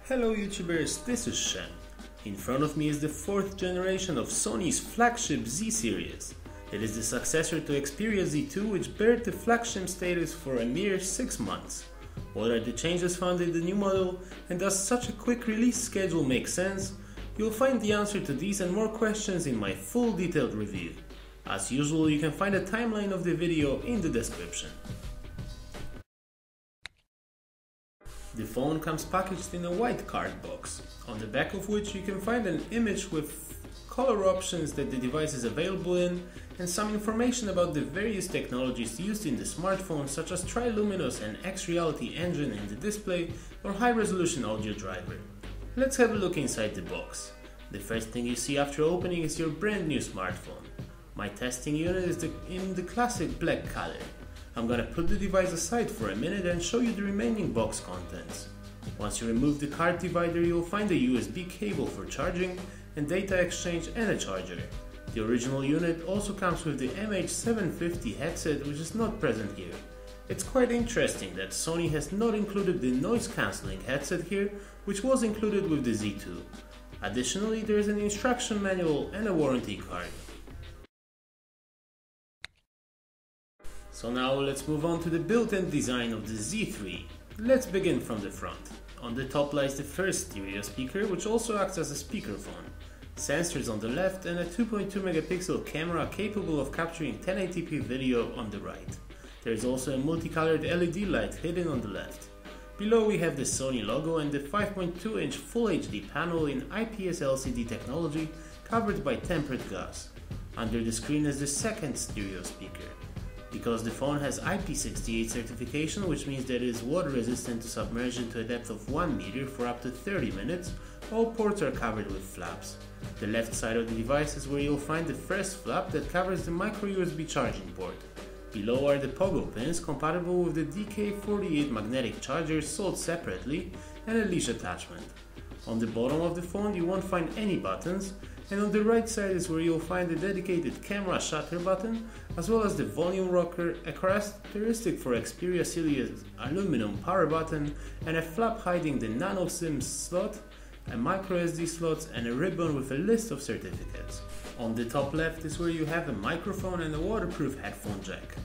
Hello YouTubers, this is SHEM. In front of me is the 4th generation of Sony's flagship Z series. It is the successor to Xperia Z2, which bared the flagship status for a mere 6 months. What are the changes found in the new model, and does such a quick release schedule make sense? You'll find the answer to these and more questions in my full detailed review. As usual, you can find a timeline of the video in the description. The phone comes packaged in a white card box, on the back of which you can find an image with color options that the device is available in and some information about the various technologies used in the smartphone, such as Triluminous and X-Reality engine in the display or high-resolution audio driver. Let's have a look inside the box. The first thing you see after opening is your brand new smartphone. My testing unit is in the classic black color. I'm gonna put the device aside for a minute and show you the remaining box contents. Once you remove the card divider, you'll find a USB cable for charging and data exchange and a charger. The original unit also comes with the MH750 headset, which is not present here. It's quite interesting that Sony has not included the noise cancelling headset here, which was included with the Z2. Additionally, there is an instruction manual and a warranty card. So now let's move on to the build and design of the Z3. Let's begin from the front. On the top lies the first stereo speaker, which also acts as a speakerphone. Sensors on the left and a 2.2 megapixel camera capable of capturing 1080p video on the right. There is also a multicolored LED light hidden on the left. Below we have the Sony logo and the 5.2 inch Full HD panel in IPS LCD technology covered by tempered glass. Under the screen is the second stereo speaker. Because the phone has IP68 certification, which means that it is water resistant to submersion to a depth of 1 meter for up to 30 minutes, all ports are covered with flaps. The left side of the device is where you'll find the first flap that covers the micro USB charging port. Below are the pogo pins compatible with the DK48 magnetic chargers sold separately and a leash attachment. On the bottom of the phone you won't find any buttons, and on the right side is where you'll find the dedicated camera shutter button, as well as the volume rocker, a characteristic for Xperia series aluminum power button, and a flap hiding the nano SIM slot, a micro SD slot, and a ribbon with a list of certificates. On the top left is where you have a microphone and a waterproof headphone jack.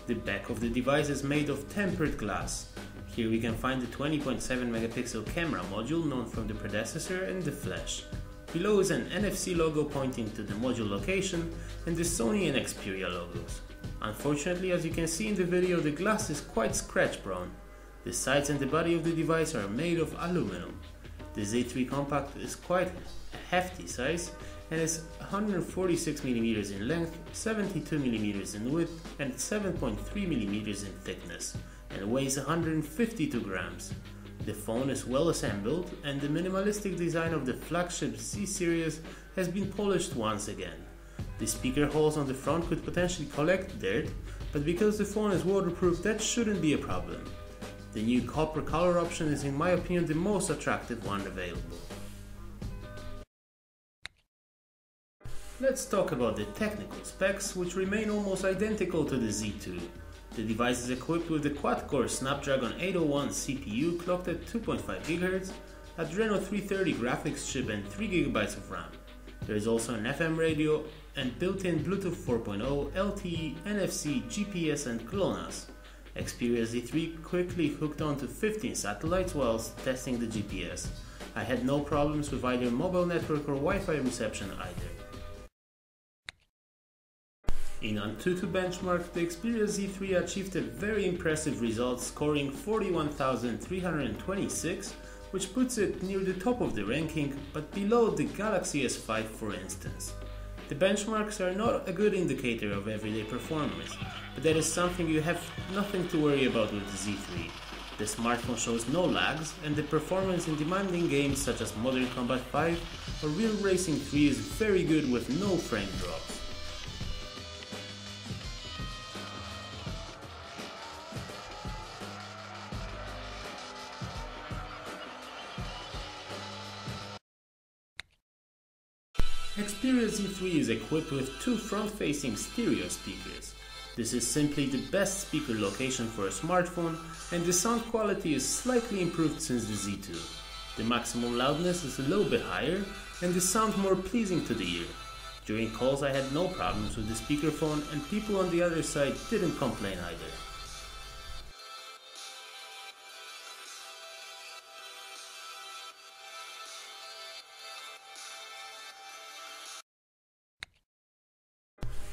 The back of the device is made of tempered glass. Here we can find the 20.7 megapixel camera module known from the predecessor and the flash. Below is an NFC logo pointing to the module location and the Sony and Xperia logos. Unfortunately, as you can see in the video, the glass is quite scratch prone. The sides and the body of the device are made of aluminum. The Z3 Compact is quite a hefty size and is 146mm in length, 72mm in width and 7.3mm in thickness, and weighs 152 grams. The phone is well assembled and the minimalistic design of the flagship Z series has been polished once again. The speaker holes on the front could potentially collect dirt, but because the phone is waterproof, that shouldn't be a problem. The new copper color option is in my opinion the most attractive one available. Let's talk about the technical specs, which remain almost identical to the Z2. The device is equipped with the quad-core Snapdragon 801 CPU clocked at 2.5 GHz, Adreno 330 graphics chip and 3GB of RAM. There is also an FM radio and built-in Bluetooth 4.0, LTE, NFC, GPS and GLONASS. Xperia Z3 quickly hooked on to 15 satellites whilst testing the GPS. I had no problems with either mobile network or Wi-Fi reception either. In Antutu benchmark, the Xperia Z3 achieved a very impressive result, scoring 41,326, which puts it near the top of the ranking, but below the Galaxy S5 for instance. The benchmarks are not a good indicator of everyday performance, but that is something you have nothing to worry about with the Z3. The smartphone shows no lags, and the performance in demanding games such as Modern Combat 5 or Real Racing 3 is very good with no frame drops. Xperia Z3 is equipped with 2 front-facing stereo speakers. This is simply the best speaker location for a smartphone, and the sound quality is slightly improved since the Z2. The maximum loudness is a little bit higher and the sound more pleasing to the ear. During calls I had no problems with the speakerphone and people on the other side didn't complain either.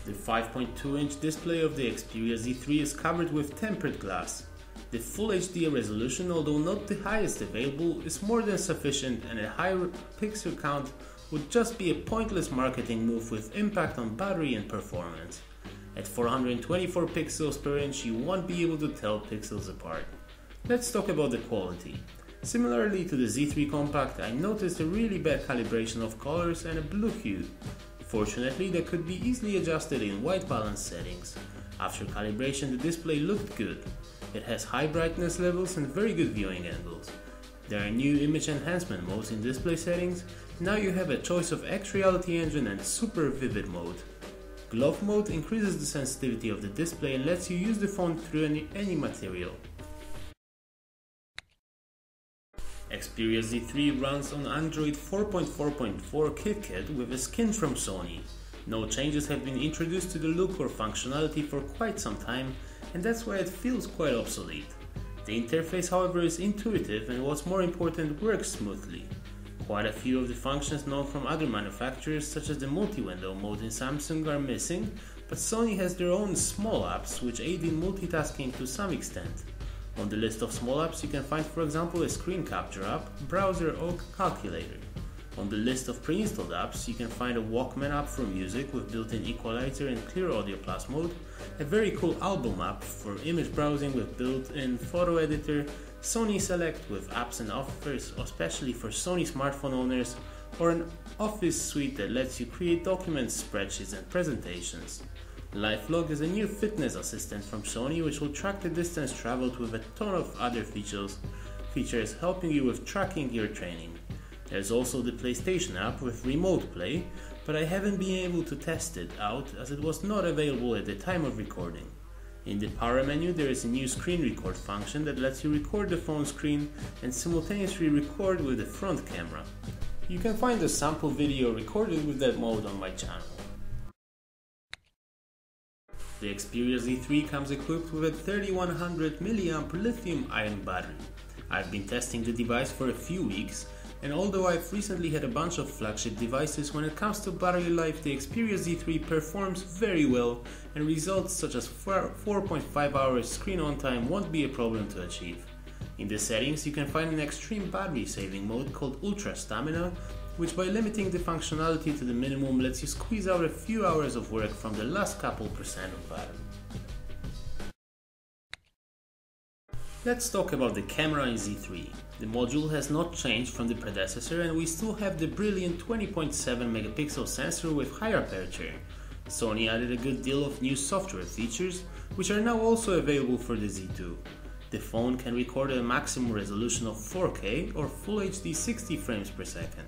The 5.2-inch display of the Xperia Z3 is covered with tempered glass. The Full HD resolution, although not the highest available, is more than sufficient, and a high pixel count would just be a pointless marketing move with impact on battery and performance. At 424 pixels per inch you won't be able to tell pixels apart. Let's talk about the quality. Similarly to the Z3 Compact, I noticed a really bad calibration of colors and a blue hue. Fortunately, that could be easily adjusted in white balance settings. After calibration, the display looked good. It has high brightness levels and very good viewing angles. There are new image enhancement modes in display settings. Now you have a choice of X-Reality Engine and Super Vivid mode. Glove mode increases the sensitivity of the display and lets you use the phone through any material. Xperia Z3 runs on Android 4.4.4 KitKat with a skin from Sony. No changes have been introduced to the look or functionality for quite some time, and that's why it feels quite obsolete. The interface, however, is intuitive and what's more important, works smoothly. Quite a few of the functions known from other manufacturers, such as the multi-window mode in Samsung, are missing, but Sony has their own small apps which aid in multitasking to some extent. On the list of small apps you can find, for example, a screen capture app, browser or calculator. On the list of pre-installed apps you can find a Walkman app for music with built-in equalizer and clear audio plus mode, a very cool album app for image browsing with built-in photo editor, Sony Select with apps and offers especially for Sony smartphone owners, or an office suite that lets you create documents, spreadsheets and presentations. LifeLog is a new fitness assistant from Sony which will track the distance traveled with a ton of other features helping you with tracking your training. There's also the PlayStation app with remote play, but I haven't been able to test it out as it was not available at the time of recording. In the power menu there is a new screen record function that lets you record the phone screen and simultaneously record with the front camera. You can find a sample video recorded with that mode on my channel. The Xperia Z3 comes equipped with a 3100 mAh lithium-ion battery. I've been testing the device for a few weeks, and although I've recently had a bunch of flagship devices, when it comes to battery life the Xperia Z3 performs very well, and results such as 4.5 hours screen on time won't be a problem to achieve. In the settings you can find an extreme battery saving mode called Ultra Stamina, which by limiting the functionality to the minimum lets you squeeze out a few hours of work from the last couple percent of battery. Let's talk about the camera in Z3. The module has not changed from the predecessor and we still have the brilliant 20.7 megapixel sensor with higher aperture. Sony added a good deal of new software features, which are now also available for the Z2. The phone can record a maximum resolution of 4K or Full HD 60 frames per second.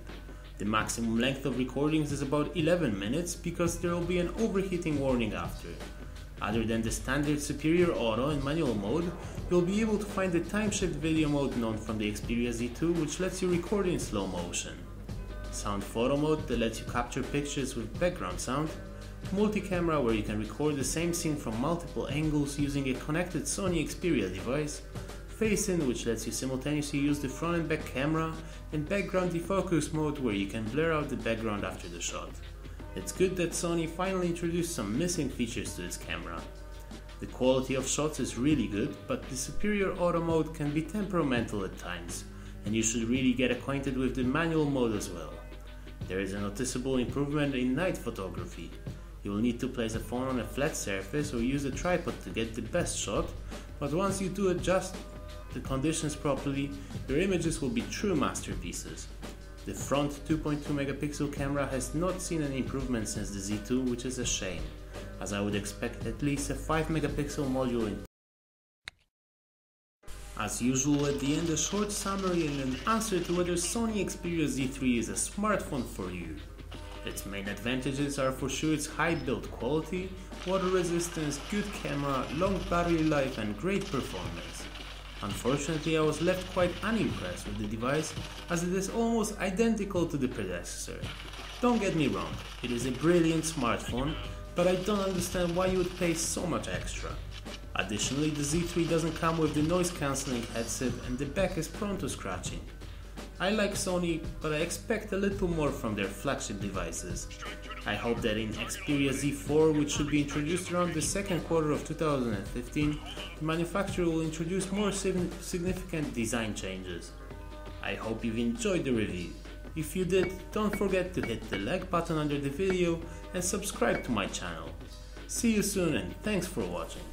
The maximum length of recordings is about 11 minutes because there will be an overheating warning after. Other than the standard superior auto and manual mode, you'll be able to find the time-shift video mode known from the Xperia Z2 which lets you record in slow motion. Sound photo mode that lets you capture pictures with background sound, multi-camera where you can record the same scene from multiple angles using a connected Sony Xperia device, face-in which lets you simultaneously use the front and back camera, and background defocus mode where you can blur out the background after the shot. It's good that Sony finally introduced some missing features to its camera. The quality of shots is really good, but the superior auto mode can be temperamental at times, and you should really get acquainted with the manual mode as well. There is a noticeable improvement in night photography. You will need to place a phone on a flat surface or use a tripod to get the best shot, but once you do adjust the conditions properly, your images will be true masterpieces. The front 2.2 megapixel camera has not seen an improvement since the Z2, which is a shame, as I would expect at least a 5 megapixel module in. As usual, at the end a short summary and an answer to whether Sony Xperia Z3 is a smartphone for you. Its main advantages are for sure its high build quality, water resistance, good camera, long battery life and great performance. Unfortunately, I was left quite unimpressed with the device as it is almost identical to the predecessor. Don't get me wrong, it is a brilliant smartphone, but I don't understand why you would pay so much extra. Additionally, the Z3 doesn't come with the noise cancelling headset and the back is prone to scratching. I like Sony, but I expect a little more from their flagship devices. I hope that in Xperia Z4, which should be introduced around the second quarter of 2015, the manufacturer will introduce more significant design changes. I hope you've enjoyed the review. If you did, don't forget to hit the like button under the video and subscribe to my channel. See you soon and thanks for watching.